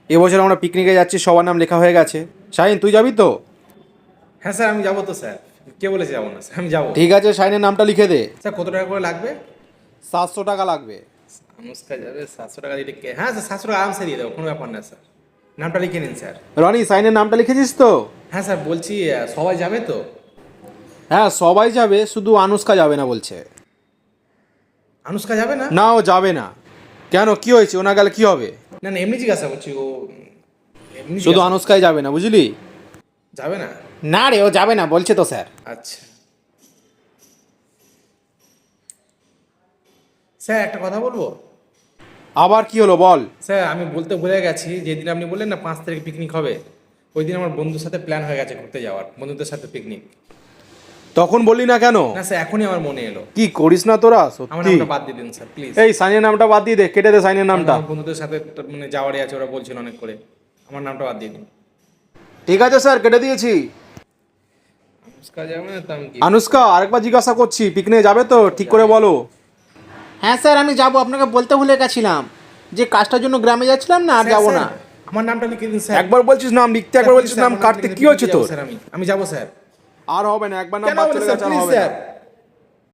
এবছর আমরা পিকনিকে যাচ্ছি, সবার নাম লেখা হয়ে গেছে। শাহিন, তুই যাবি তো? হ্যাঁ স্যার আমি যাবো তো স্যার, কে বলেছে যাবো না স্যার, আমি যাবো। ঠিক আছে, শাহিনের নামটা লিখে দে। স্যার কত টাকা করে লাগবে? 700 টাকা লাগবে। অনুষ্কা যাবে 700 টাকা দিলে হ্যাঁ স্যার 700 টাকা আরামসে দিয়ে দেবো, কোনো ব্যাপার না স্যার। নামটা লিখে নিন স্যার। রনি, শাহিনের নামটা লিখেছিস তো? হ্যাঁ স্যার বলছি সবাই যাবে তো? হ্যাঁ, সবাই যাবে, শুধু আনুষ্কা যাবে না বলছে। অনুষ্কা যাবে না? না, ও যাবে না। কেন, কি হয়েছে? ও না গেলে কি হবে? না না এমনি জিজ্ঞাসা করছি, ও এমনি শুধু জিজ্ঞাসা- আনুষ্কাই যাবে না, বুঝলি? যাবে না? না রে, ও যাবে না বলছে তো স্যার। আচ্ছা স্যার একটা কথা বলবো? আবার কি হলো বল। স্যার আমি বলতে ভুলে গেছি, যেদিন আপনি বললেন না 5 তারিখ পিকনিক হবে, ওই দিন আমার বন্ধুর সাথে প্ল্যান হয়ে গেছে ঘুরতে যাওয়ার, বন্ধুদের সাথে পিকনিক। তখন বললি না কেন? না স্যার এখনই আমার মনে এলো। কি করিস না তোরা আমার সত্যি। নামটা বাদ দিয়ে দিন স্যার প্লিজ। এই সাইনের নামটা বাদ দিয়ে দে, কেটে দে সাইনের নামটা। আমার বন্ধুদের সাথে মানে যাওয়ারই আছে, ওরা বলছিল অনেক করে, আমার নামটা বাদ দিয়ে দিন। ঠিক আছে স্যার, কেটে দিয়েছি। অনুষ্কা যাবে না তো আমি কি? আনুষ্কা, আরেকবার জিজ্ঞাসা করছি, পিকনিকে যাবে তো? ঠিক করে বলো। হ্যাঁ স্যার আমি যাব, আপনাকে বলতে ভুলে গেছিলাম যে কাজটার জন্য গ্রামে যাচ্ছিলাম না, আর স্যার, যাব স্যার, না। আমার নামটা লিখে দিন স্যার। একবার বলছিস নাম লিখতে, একবার স্যার, বলছিস প্লিজ, নাম স্যার, কাটতে, আমার কি হচ্ছে পিকনিকে যাবো তোর? স্যার, আমি যাবো স্যার। আর হবে না, একবার নাম কেন বাদ বলে চলে স্যার, গেছে, আর প্লিজ হবে না। স্যার।